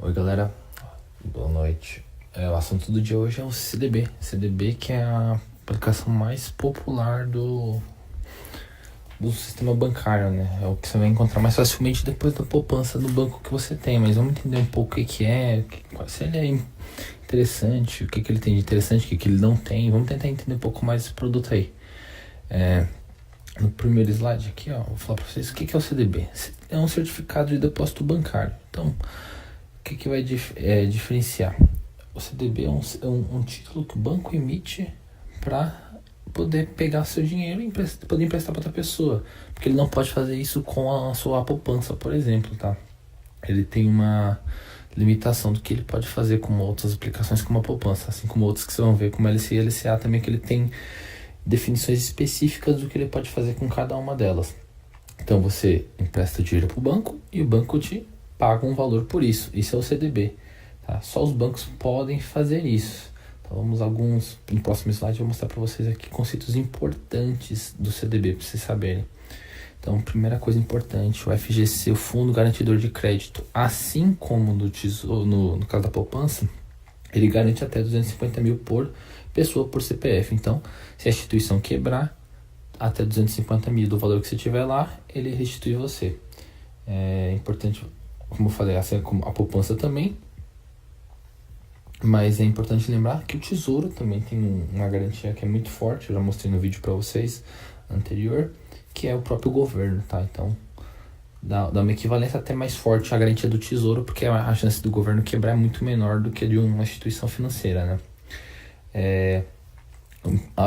Oi galera, boa noite. O assunto do dia hoje é o CDB. CDB que é a aplicação mais popular do sistema bancário, né? É o que você vai encontrar mais facilmente depois da poupança do banco que você tem. Mas vamos entender um pouco o que é, se ele é interessante, o que ele tem de interessante, o que ele não tem. Vamos tentar entender um pouco mais esse produto aí. No primeiro slide aqui, ó, vou falar para vocês o que é o CDB. É um certificado de depósito bancário. Então, o que vai diferenciar? O CDB é um título que o banco emite para poder pegar seu dinheiro e poder emprestar para outra pessoa. Porque ele não pode fazer isso com a sua poupança, por exemplo, tá? Ele tem uma limitação do que ele pode fazer com outras aplicações como a poupança, assim como outros que vocês vão ver, como LCI e LCA também, que ele tem definições específicas do que ele pode fazer com cada uma delas. Então você empresta dinheiro para o banco e o banco te paga um valor por isso. Isso é o CDB. Tá? Só os bancos podem fazer isso. Então vamos no próximo slide eu vou mostrar para vocês aqui conceitos importantes do CDB para vocês saberem. Então, primeira coisa importante, o FGC, o Fundo Garantidor de Crédito, assim como no Tesouro, no caso da poupança, ele garante até 250 mil por pessoa por CPF. Então, se a instituição quebrar, até 250 mil do valor que você tiver lá, ele restitui você. É importante, como eu falei, assim como a poupança também, mas é importante lembrar que o Tesouro também tem uma garantia que é muito forte, eu já mostrei no vídeo para vocês anterior, que é o próprio governo, tá? Então, dá uma equivalência até mais forte à garantia do Tesouro, porque a chance do governo quebrar é muito menor do que a de uma instituição financeira, né?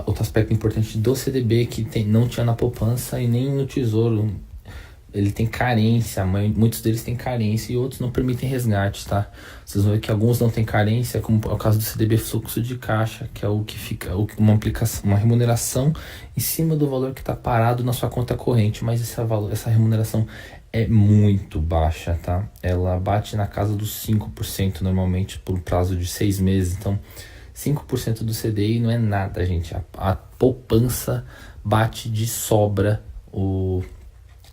Outro aspecto importante do CDB que não tinha na poupança e nem no Tesouro, ele tem carência, muitos deles têm carência e outros não permitem resgate, tá? Vocês vão ver que alguns não têm carência, como é o caso do CDB fluxo de caixa, que é o que fica uma remuneração em cima do valor que está parado na sua conta corrente, mas essa remuneração é muito baixa, tá? Ela bate na casa dos 5% normalmente por um prazo de 6 meses, então 5% do CDI não é nada, gente. A poupança bate de sobra o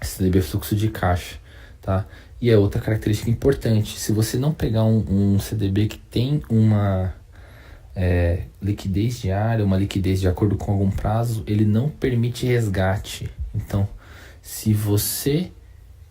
CDB fluxo de caixa, tá? E é outra característica importante. Se você não pegar um CDB que tem uma liquidez diária, uma liquidez de acordo com algum prazo, ele não permite resgate. Então, se você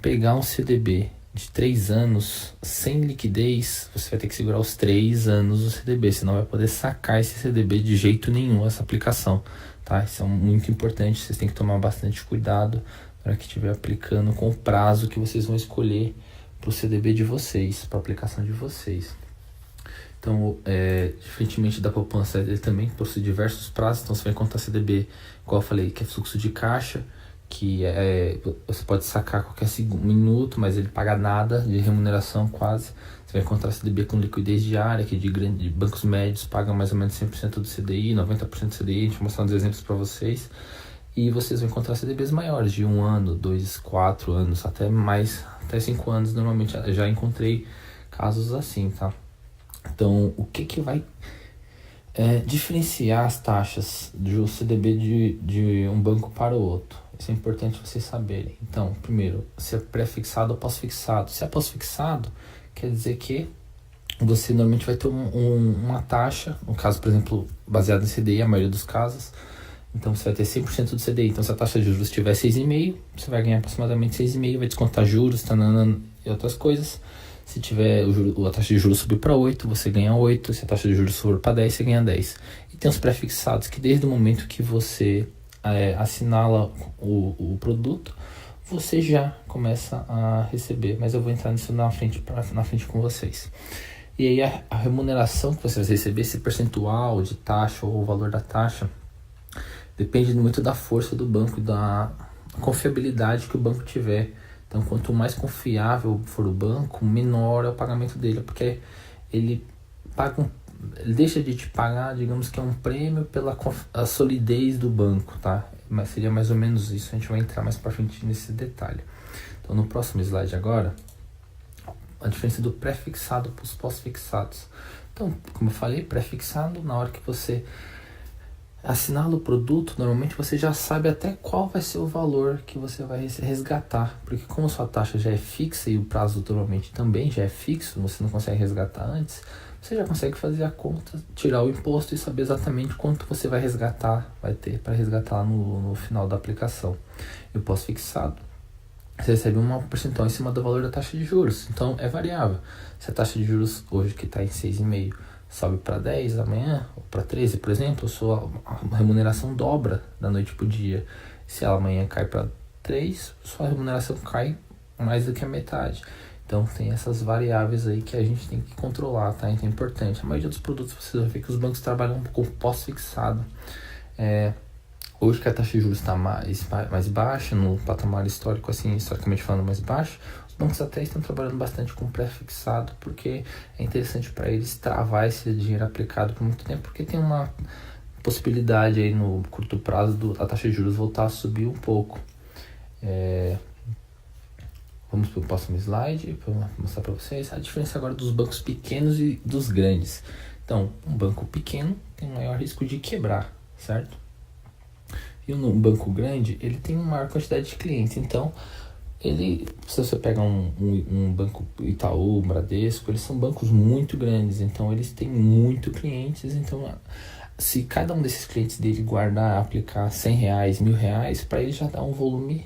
pegar um CDB de 3 anos sem liquidez, você vai ter que segurar os 3 anos do CDB, senão vai poder sacar esse CDB de jeito nenhum, essa aplicação, tá? Isso é muito importante, vocês têm que tomar bastante cuidado para que estiver aplicando com o prazo que vocês vão escolher para o CDB de vocês, para a aplicação de vocês. Então, diferentemente da poupança, ele também possui diversos prazos, então você vai encontrar CDB, igual eu falei, que é fluxo de caixa, que você pode sacar qualquer minuto, mas ele paga nada de remuneração quase. Você vai encontrar CDB com liquidez diária, que de bancos médios pagam mais ou menos 100% do CDI, 90% do CDI, a gente vai mostrar uns exemplos para vocês. E vocês vão encontrar CDBs maiores, de 1 ano, 2, 4 anos, até 5 anos, normalmente já encontrei casos assim, tá? Então, o que vai diferenciar as taxas do CDB de um banco para o outro? Isso é importante vocês saberem. Então, primeiro, se é pré-fixado ou pós-fixado. Se é pós-fixado, quer dizer que você normalmente vai ter uma taxa, no caso, por exemplo, baseado em CDI, a maioria dos casos. Então, você vai ter 100% do CDI. Então, se a taxa de juros estiver 6,5%, você vai ganhar aproximadamente 6,5%, vai descontar juros, e outras coisas. Se tiver a taxa de juros subir para 8%, você ganha 8%. Se a taxa de juros for para 10%, você ganha 10%. E tem os pré-fixados, que desde o momento que você assinala o produto, você já começa a receber. Mas eu vou entrar nisso na frente com vocês. E aí a remuneração que você vai receber, esse percentual de taxa ou o valor da taxa, depende muito da força do banco e da confiabilidade que o banco tiver. Então, quanto mais confiável for o banco, menor é o pagamento dele, porque ele deixa de te pagar, digamos que é um prêmio pela a solidez do banco, tá? Mas seria mais ou menos isso, a gente vai entrar mais para frente nesse detalhe. Então, no próximo slide agora, a diferença do pré-fixado para os pós-fixados. Então, como eu falei, pré-fixado, na hora que você Assinala o produto, normalmente você já sabe até qual vai ser o valor que você vai resgatar, porque como sua taxa já é fixa e o prazo normalmente também já é fixo, você não consegue resgatar antes, você já consegue fazer a conta, tirar o imposto e saber exatamente quanto você vai resgatar, vai ter para resgatar lá no final da aplicação. E o pós-fixado, você recebe uma percentual em cima do valor da taxa de juros, então é variável. Se a taxa de juros hoje que está em 6,5 sobe para 10 amanhã, ou para 13, por exemplo, a remuneração dobra da noite para o dia. Se ela amanhã cai para 3, sua remuneração cai mais do que a metade. Então tem essas variáveis aí que a gente tem que controlar, tá? Então é importante. A maioria dos produtos você vai ver que os bancos trabalham com pós-fixado. Hoje que a taxa de juros está mais baixa, no patamar histórico, assim, historicamente falando mais baixo, os bancos até estão trabalhando bastante com pré-fixado, porque é interessante para eles travar esse dinheiro aplicado por muito tempo, porque tem uma possibilidade aí no curto prazo da taxa de juros voltar a subir um pouco. Vamos para o próximo slide para mostrar para vocês a diferença agora dos bancos pequenos e dos grandes. Então, um banco pequeno tem maior risco de quebrar, certo? E um banco grande, ele tem uma maior quantidade de clientes. Então, se você pega um banco Itaú, Bradesco, eles são bancos muito grandes. Então, eles têm muito clientes. Então, se cada um desses clientes dele guardar, aplicar R$100, R$1.000, para ele já dá um volume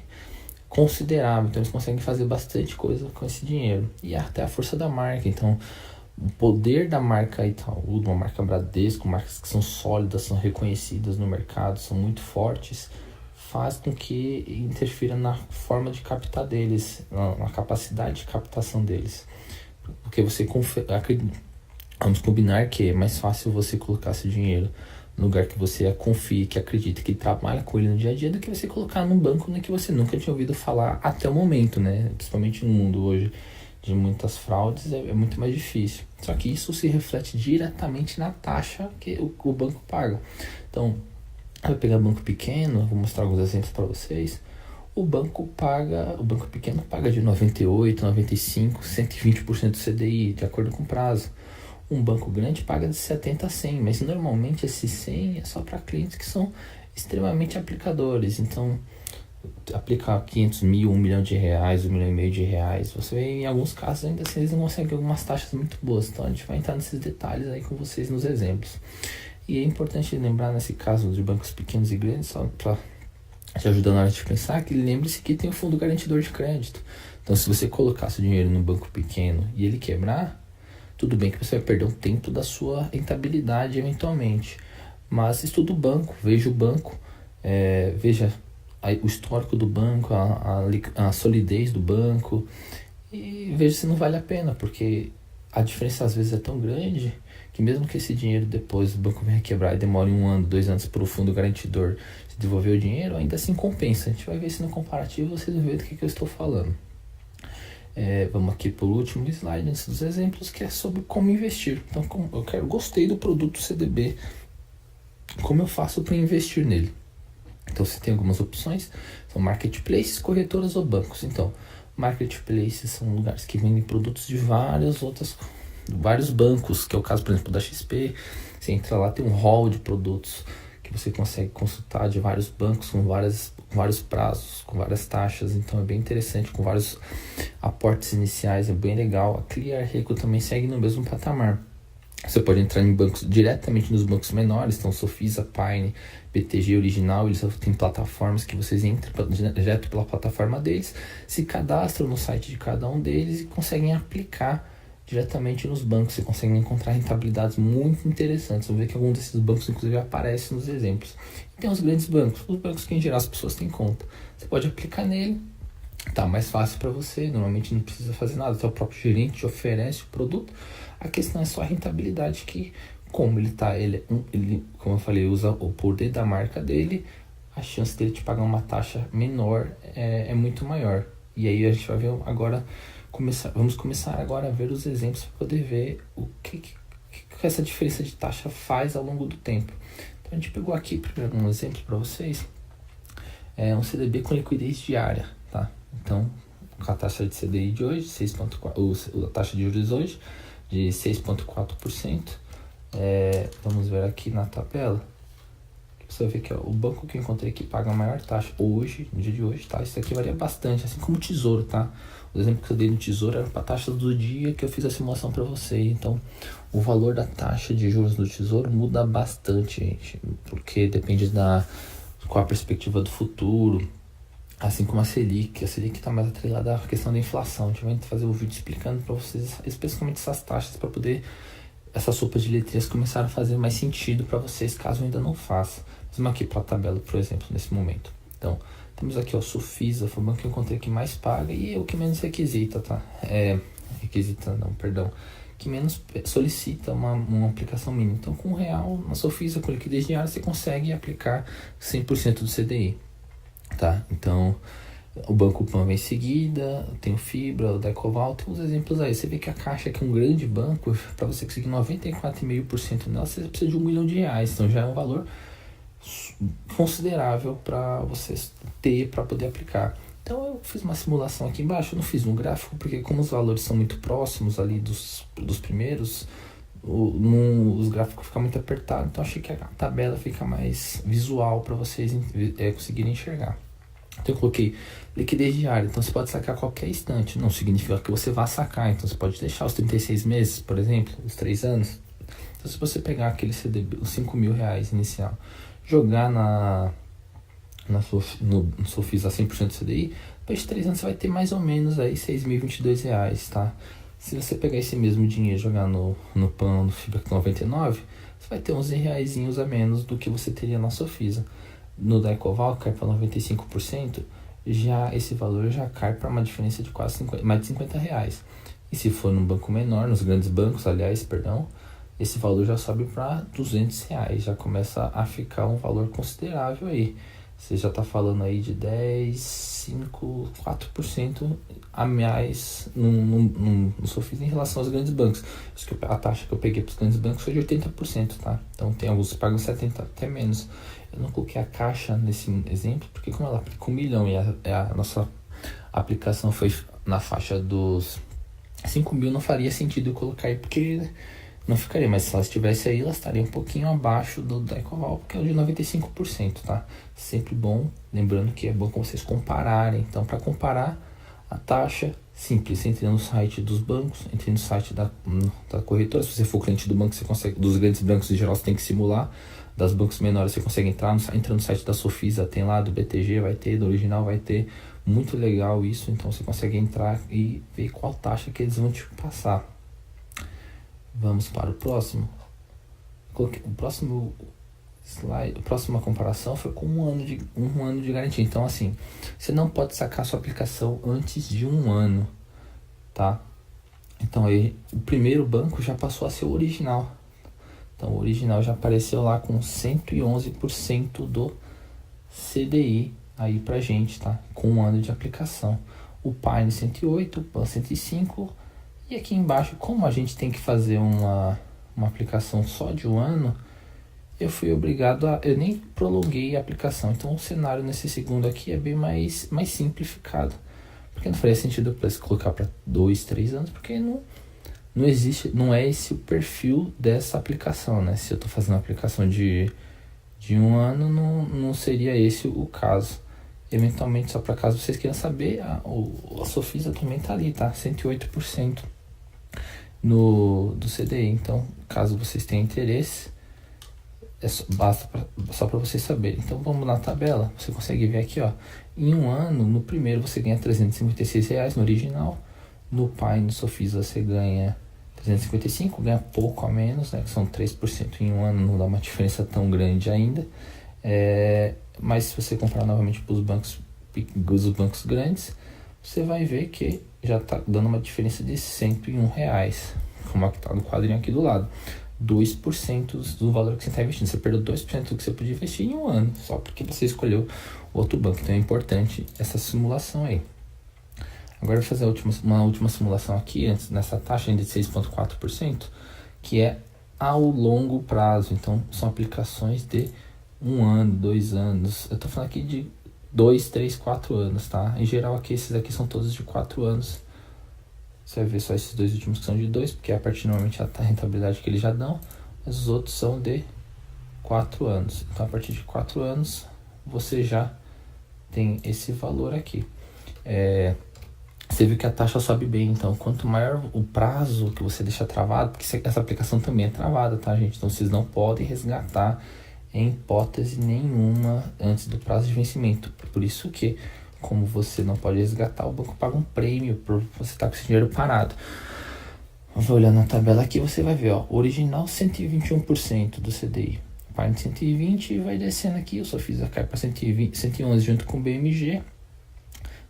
considerável. Então, eles conseguem fazer bastante coisa com esse dinheiro. E até a força da marca. Então, o poder da marca Itaú, uma marca Bradesco, marcas que são sólidas, são reconhecidas no mercado, são muito fortes, faz com que interfira na forma de captar deles, na capacidade de captação deles. Porque vamos combinar que é mais fácil você colocar esse dinheiro no lugar que você confie, que acredita, que trabalha com ele no dia a dia, do que você colocar num banco que você nunca tinha ouvido falar até o momento, né? Principalmente no mundo hoje de muitas fraudes, é muito mais difícil. Só que isso se reflete diretamente na taxa que o banco paga. Então, eu vou pegar banco pequeno, vou mostrar alguns exemplos para vocês. O banco pequeno paga de 98, 95, 120% do CDI, de acordo com o prazo. Um banco grande paga de 70 a 100, mas normalmente esse 100 é só para clientes que são extremamente aplicadores. Então, aplicar 500 mil, R$1 milhão, R$1,5 milhão, você vê em alguns casos ainda assim eles não conseguem algumas taxas muito boas. Então a gente vai entrar nesses detalhes aí com vocês nos exemplos. E é importante lembrar nesse caso de bancos pequenos e grandes, só para te ajudar na hora de pensar, que lembre-se que tem o fundo garantidor de crédito. Então se você colocar seu dinheiro no banco pequeno e ele quebrar, tudo bem que você vai perder um tempo da sua rentabilidade eventualmente. Mas estuda o banco, veja o banco, veja o histórico do banco, a solidez do banco, e veja se não vale a pena, porque a diferença às vezes é tão grande que mesmo que esse dinheiro depois o banco venha quebrar e demore 1 ano, 2 anos para o fundo garantidor se devolver o dinheiro, ainda assim compensa. A gente vai ver se no comparativo vocês vão ver do que eu estou falando. Vamos aqui para o último slide antes dos exemplos, que é sobre como investir. Então, gostei do produto CDB, como eu faço para investir nele? Então você tem algumas opções, são marketplaces, corretoras ou bancos. Então, marketplaces são lugares que vendem produtos de vários bancos, que é o caso, por exemplo, da XP. Você entra lá, tem um hall de produtos que você consegue consultar de vários bancos com vários prazos, com várias taxas. Então é bem interessante, com vários aportes iniciais, é bem legal. A Clear Rico também segue no mesmo patamar. Você pode entrar em bancos diretamente nos bancos menores, então Sofisa, Pine, BTG Original, eles têm plataformas que vocês entram direto pela plataforma deles, se cadastram no site de cada um deles e conseguem aplicar diretamente nos bancos. Você consegue encontrar rentabilidades muito interessantes. Vamos ver que algum desses bancos inclusive aparece nos exemplos. E tem os grandes bancos, os bancos que em geral as pessoas têm conta. Você pode aplicar nele, tá mais fácil para você, normalmente não precisa fazer nada, o próprio gerente te oferece o produto. A questão é só a rentabilidade, que como ele como eu falei, usa o poder da marca dele, a chance dele te pagar uma taxa menor é muito maior. E aí a gente vai ver agora, vamos começar agora a ver os exemplos para poder ver o que essa diferença de taxa faz ao longo do tempo. Então a gente pegou aqui primeiro um exemplo para vocês, um CDB com liquidez diária, tá? Então, com a taxa de CDI de hoje, 6,4%, a taxa de juros hoje, de 6,4%. Vamos ver aqui na tabela Você vai ver que ó, o banco que eu encontrei que paga a maior taxa hoje, no dia de hoje, tá? Isso aqui varia bastante, assim como o Tesouro, tá? O exemplo que eu dei no Tesouro era para a taxa do dia que eu fiz a simulação para você. Então, o valor da taxa de juros do Tesouro muda bastante, gente, porque depende da qual a perspectiva do futuro, assim como a Selic. A Selic está mais atrelada à questão da inflação. A gente vai fazer um vídeo explicando para vocês especificamente essas taxas para poder essa sopa de letrinhas começar a fazer mais sentido para vocês, caso ainda não faça. Vamos aqui para a tabela, por exemplo, nesse momento. Então, temos aqui, ó, Sofisa, foi o banco que eu encontrei que mais paga e é o que menos requisita, tá? Requisita, não, perdão. Que menos solicita uma aplicação mínima. Então, com R$1, na Sofisa, com liquidez diária, você consegue aplicar 100% do CDI, tá? Então, o Banco Pan vem em seguida, tem o Fibra, o Decoval, tem uns exemplos aí. Você vê que a Caixa, que é um grande banco, para você conseguir 94,5% nela, você precisa de R$1 milhão. Então, já é um valor considerável para vocês ter para poder aplicar. Então eu fiz uma simulação aqui embaixo, eu não fiz um gráfico porque como os valores são muito próximos ali dos primeiros, os gráficos ficam muito apertados, então achei que a tabela fica mais visual para vocês conseguirem enxergar. Então eu coloquei liquidez diária, então você pode sacar a qualquer instante, não significa que você vá sacar, então você pode deixar os 36 meses, por exemplo, os 3 anos. Então se você pegar aquele CDB, os R$5.000 inicial, jogar no Sofisa 100% do CDI, depois de 3 anos você vai ter mais ou menos aí R$6.022, tá? Se você pegar esse mesmo dinheiro e jogar no PAN, no Fibra 99, você vai ter R$11 a menos do que você teria na Sofisa. No da Ecoval, que cai para 95%, já esse valor já cai para uma diferença de quase mais de R$50. E se for num banco menor, nos grandes bancos, aliás, perdão, esse valor já sobe para R$200, já começa a ficar um valor considerável aí. Você já está falando aí de 10, 5, 4% a mais no Sofisa em relação aos grandes bancos. A taxa que eu peguei para os grandes bancos foi de 80%, tá? Então tem alguns que pagam 70%, até menos. Eu não coloquei a Caixa nesse exemplo, porque como ela aplica 1 milhão e a nossa aplicação foi na faixa dos 5 mil, não faria sentido eu colocar aí, porque não ficaria, mas se ela estivesse aí, ela estaria um pouquinho abaixo da Ecoval, porque é o de 95%, tá? Sempre bom, lembrando que é bom que vocês compararem. Então, para comparar a taxa, simples, entre no site dos bancos, entre no site da corretora. Se você for cliente do banco, você consegue, dos grandes bancos em geral, você tem que simular. Das bancos menores, você consegue entra no site da Sofisa, tem lá, do BTG vai ter, do Original vai ter. Muito legal isso, então você consegue entrar e ver qual taxa que eles vão te passar. Vamos para o próximo. O próximo slide, a próxima comparação foi com um ano de garantia. Então, assim, você não pode sacar sua aplicação antes de 1 ano, tá? Então, aí, o primeiro banco já passou a ser o Original. Então, o Original já apareceu lá com 111% do CDI aí pra gente, tá? Com 1 ano de aplicação. O Pine 108, o PAN 105. E aqui embaixo, como a gente tem que fazer uma aplicação só de 1 ano, eu fui obrigado eu nem prolonguei a aplicação. Então o cenário nesse segundo aqui é bem mais simplificado. Porque não faria sentido para colocar para 2, 3 anos, porque não existe, não é esse o perfil dessa aplicação, né? Se eu estou fazendo uma aplicação de 1 ano, não seria esse o caso. Eventualmente, só para caso vocês queiram saber, a Sofisa também tá ali, tá? 108% do CDI. Então, caso vocês tenham interesse, basta só para vocês saberem. Então, vamos na tabela. Você consegue ver aqui, ó. Em 1 ano, no primeiro você ganha R$356 no Original. No Pai, no Sofisa, você ganha 355, ganha pouco a menos, né? Que são 3% em 1 ano, não dá uma diferença tão grande ainda. Mas se você comprar novamente para os bancos grandes, você vai ver que já está dando uma diferença de R$101, como está no quadrinho aqui do lado. 2% do valor que você está investindo. Você perdeu 2% do que você podia investir em 1 ano, só porque você escolheu outro banco. Então é importante essa simulação aí. Agora eu vou fazer uma última simulação aqui, antes nessa taxa ainda de 6,4%, que é ao longo prazo. Então são aplicações de 1 ano, 2 anos. Eu tô falando aqui de 2, 3, 4 anos, tá? Em geral aqui, esses aqui são todos de 4 anos. Você vai ver só esses dois últimos que são de 2, porque é a partir normalmente da rentabilidade que eles já dão. Mas os outros são de 4 anos. Então, a partir de 4 anos, você já tem esse valor aqui. Você viu que a taxa sobe bem, então quanto maior o prazo que você deixa travado, porque essa aplicação também é travada, tá, gente? Então, vocês não podem resgatar em hipótese nenhuma antes do prazo de vencimento. Por isso que, como você não pode resgatar, o banco paga um prêmio por você estar com esse dinheiro parado. Vamos olhar na tabela aqui, você vai ver, ó, original 121% do CDI. Parte de 120 e vai descendo aqui, eu só fiz a cai para 111 junto com o BMG.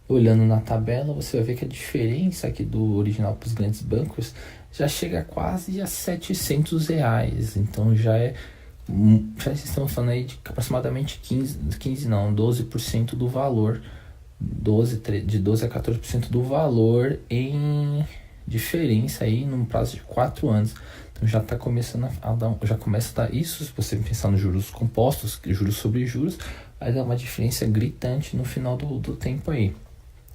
Olhando na tabela, você vai ver que a diferença aqui do original para os grandes bancos já chega quase a R$700. Então já estamos falando aí de aproximadamente 12% do valor, de 12 a 14% do valor em diferença aí num prazo de 4 anos. Então já está começando já começa a dar isso, se você pensar nos juros compostos, juros sobre juros, vai dar uma diferença gritante no final do tempo aí.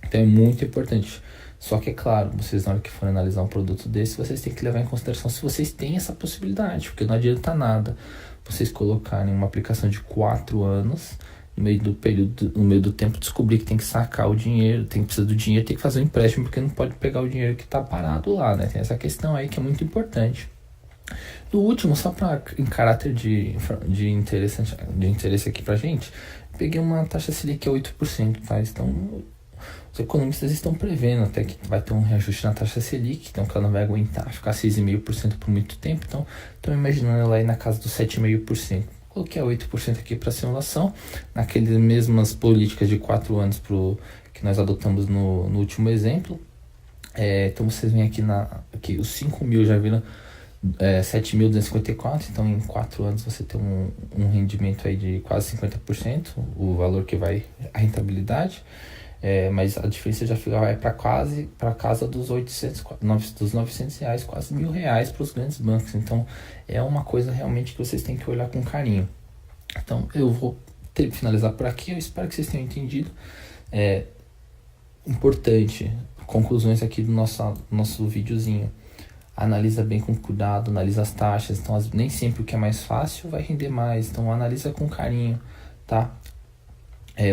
Então é muito importante. Só que é claro, vocês na hora que forem analisar um produto desse, vocês têm que levar em consideração se vocês têm essa possibilidade, porque não adianta nada vocês colocarem uma aplicação de 4 anos, no meio do período, no meio do tempo, descobrir que tem que sacar o dinheiro, precisa do dinheiro, tem que fazer um empréstimo, porque não pode pegar o dinheiro que está parado lá, né? Tem essa questão aí que é muito importante. No último, só para em caráter de interesse aqui pra gente, peguei uma taxa Selic que é 8%, tá? Então, os economistas estão prevendo até que vai ter um reajuste na taxa Selic, então que ela não vai aguentar ficar 6,5% por muito tempo, então estão imaginando ela aí na casa dos 7,5%. Coloquei a 8% aqui para simulação, naquelas mesmas políticas de 4 anos que nós adotamos no último exemplo. Então vocês veem aqui os 5 mil já viram 7.254, então em 4 anos você tem um rendimento aí de quase 50%, o valor que vai a rentabilidade. Mas a diferença já vai para casa dos R$900, quase R$1.000 para os grandes bancos. Então é uma coisa realmente que vocês têm que olhar com carinho. Então eu vou finalizar por aqui. Eu espero que vocês tenham entendido. Importante, conclusões aqui do nosso videozinho. Analisa bem com cuidado, analisa as taxas. Então nem sempre o que é mais fácil vai render mais. Então analisa com carinho, tá?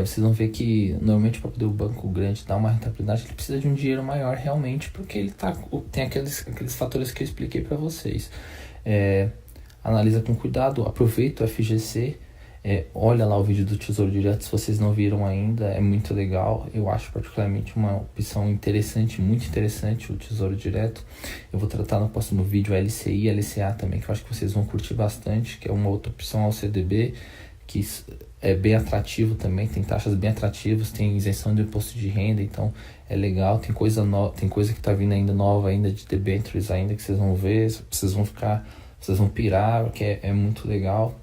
Vocês vão ver que normalmente para poder o banco grande dar uma rentabilidade, ele precisa de um dinheiro maior realmente, porque ele tem aqueles fatores que eu expliquei para vocês. Analisa com cuidado, aproveita o FGC, olha lá o vídeo do Tesouro Direto, se vocês não viram ainda, é muito legal. Eu acho particularmente uma opção interessante, muito interessante o Tesouro Direto. Eu vou tratar no próximo vídeo a LCI e a LCA também, que eu acho que vocês vão curtir bastante, que é uma outra opção ao CDB, que é bem atrativo também, tem taxas bem atrativas, tem isenção do imposto de renda, então é legal, tem coisa que tá vindo ainda nova ainda de debentures ainda, que vocês vão ver, vocês vão pirar, porque é muito legal,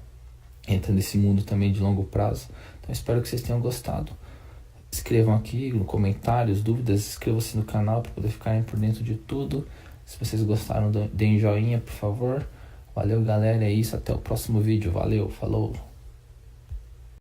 entra nesse mundo também de longo prazo. Então espero que vocês tenham gostado. Escrevam aqui no comentários, dúvidas, inscrevam-se no canal para poder ficarem por dentro de tudo. Se vocês gostaram, deem joinha, por favor. Valeu, galera, é isso, até o próximo vídeo, valeu, falou!